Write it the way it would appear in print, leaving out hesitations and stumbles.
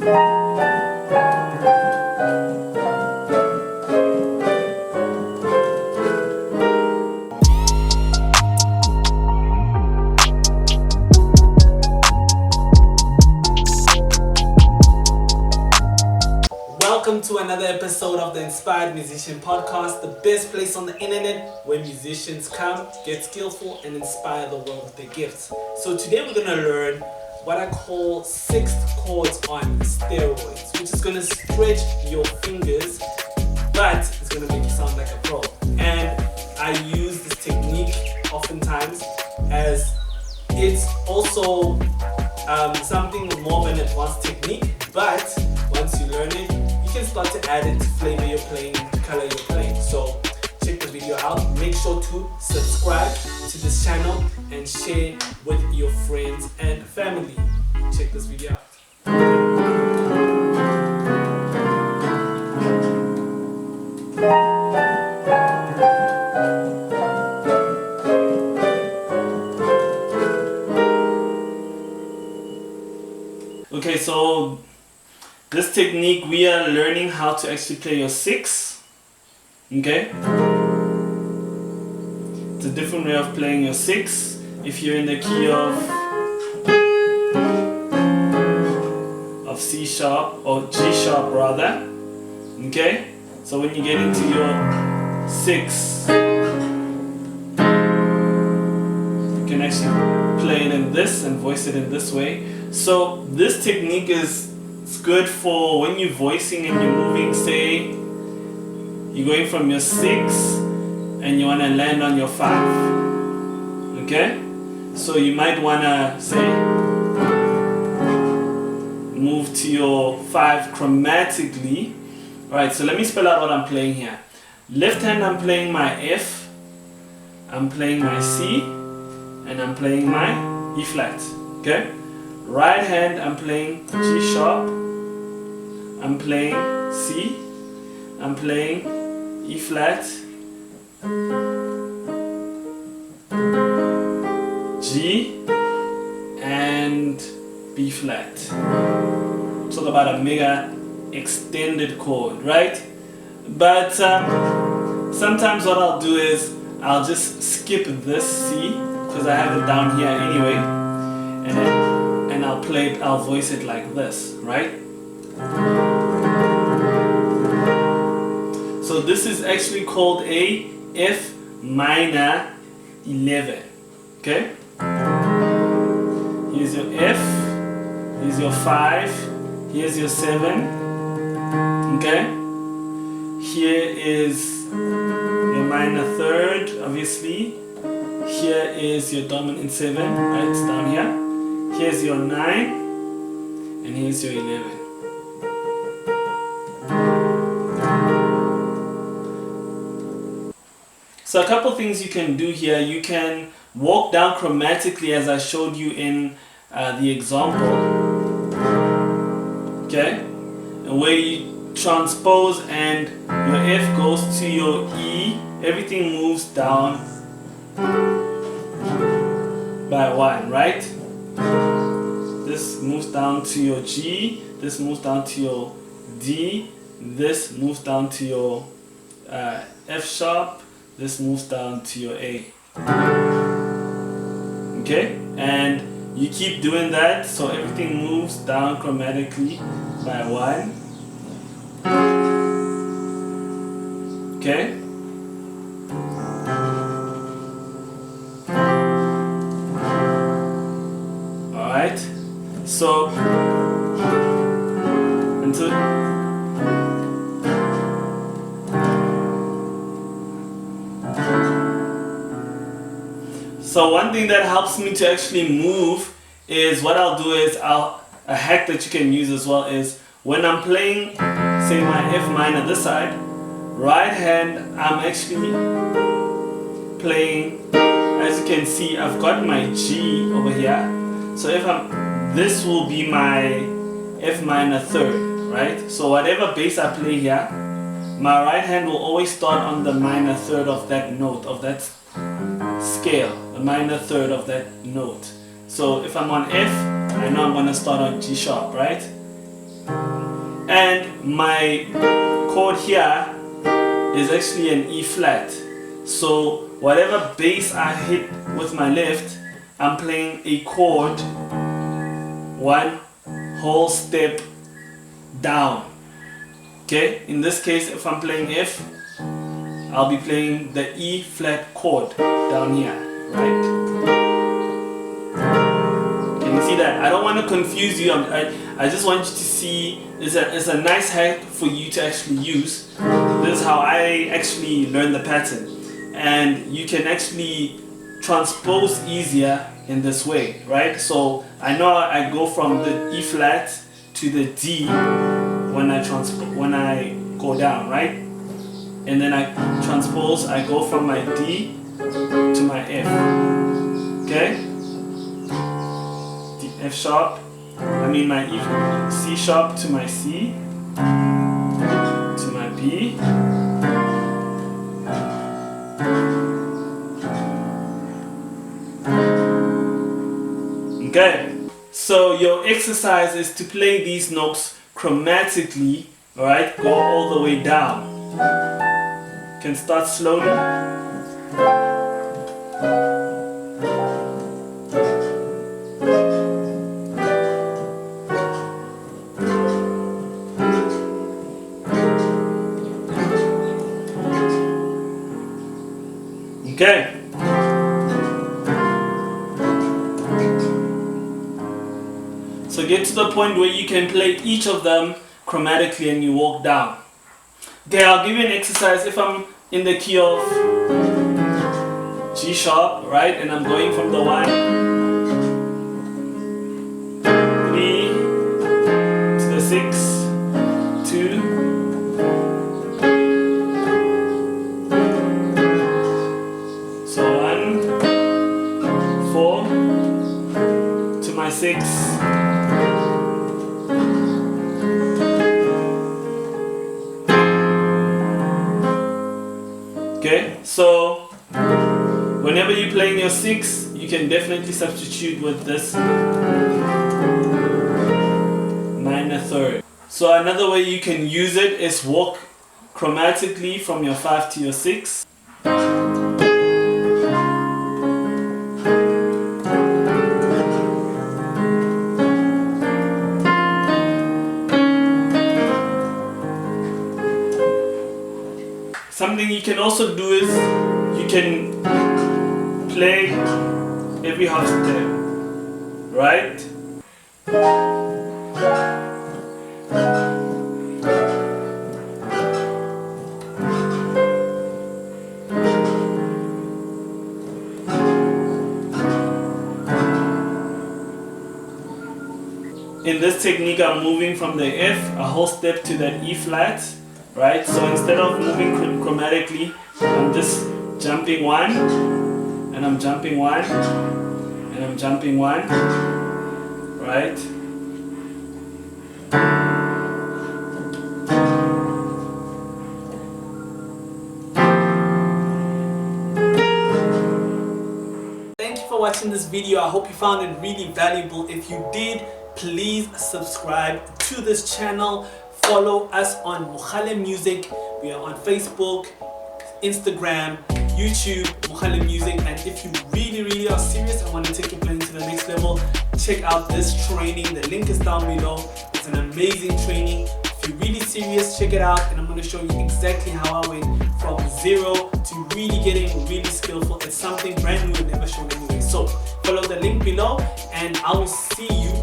Welcome to another episode of the Inspired Musician Podcast, the best place on the internet where musicians come, get skillful, and inspire the world with their gifts. So today we're going to learn what I call 6 chords on steroids, which is going to stretch your fingers, but it's going to make you sound like a pro. And I use this technique oftentimes as it's also something more of an advanced technique, but once you learn it, you can start to add it to flavor you're playing, to color you're playing. So check the video out. Make sure to subscribe to this channel and share with your friends and family. Check this video out. Okay, so this technique we are learning how to actually play your 6. Okay? It's a different way of playing your 6. If you're in the key of C sharp or G sharp rather. Okay? So when you get into your 6, you can actually play it in this and voice it in this way. So this technique is good for when you're voicing and you're moving, say you're going from your 6 and you want to land on your 5. Okay? So you might want to say move to your 5 chromatically. Alright, so let me spell out what I'm playing here. Left hand I'm playing my F, I'm playing my C, and I'm playing my E flat. Okay? Right hand I'm playing G sharp, I'm playing C, I'm playing E flat, G, and B flat. Talk about a mega extended chord, right? But sometimes what I'll do is I'll just skip this C because I have it down here anyway, and I'll voice it like this, right? So this is actually called a F minor 11. Okay? Here's your F, here's your 5, here's your 7. Okay? Here is your minor 3rd, obviously. Here is your dominant 7, right? It's down here. Here's your 9, and here's your 11. So a couple things you can do here. You can walk down chromatically as I showed you in the example. Okay? And where you transpose and your F goes to your E, everything moves down by 1, right? This moves down to your G, this moves down to your D, this moves down to your F sharp, this moves down to your A. Okay? And you keep doing that so everything moves down chromatically by 1. Okay? Alright? So until So one thing that helps me to actually move is what I'll do is a hack that you can use as well is when I'm playing, say my F minor this side, right hand I'm actually playing, as you can see I've got my G over here. So if this will be my F minor 3rd, right? So whatever bass I play here, my right hand will always start on the minor 3rd of that note, of that scale, a minor 3rd of that note. So if I'm on F, I know I'm going to start on G sharp, right? my chord here is actually an E flat. So whatever bass I hit with my left, I'm playing a chord one whole step down. Okay, in this case, if I'm playing F, I'll be playing the E flat chord down here, right? Can you see that? I don't want to confuse you. I just want you to see, it's a nice hack for you to actually use. This is how I actually learn the pattern. And you can actually transpose easier in this way, right? So I know I go from the E flat to the D when I go down, right? And then I transpose, I go from my D to my F. Okay? The F sharp, my E, C sharp to my C, to my B. Okay, so your exercise is to play these notes chromatically, alright? Go all the way down. You can start slowly. Okay. So get to the point where you can play each of them chromatically and you walk down. Okay, I'll give you an exercise. If I'm in the key of G sharp, right, and I'm going from the 1, 3 to the 6, 2, so 1, 4 to my 6. Okay, so whenever you're playing your 6, you can definitely substitute with this minor third. So another way you can use it is walk chromatically from your 5 to your 6. Something you can also do is you can play every half step, right? In this technique, I'm moving from the F a whole step to that E flat. Right, so instead of moving chromatically, I'm just jumping 1, and I'm jumping 1, and I'm jumping 1, right? Thank you for watching this video. I hope you found it really valuable. If you did, please subscribe to this channel. Follow us on Mogale Music. We are on Facebook, Instagram, YouTube, Mogale Music. And if you really are serious and want to take your playing to the next level, check out this training. The link is down below. It's an amazing training. If you're really serious, check it out. And I'm going to show you exactly how I went from 0 to really getting really skillful. It's something brand new and never shown anyway. So follow the link below and I will see you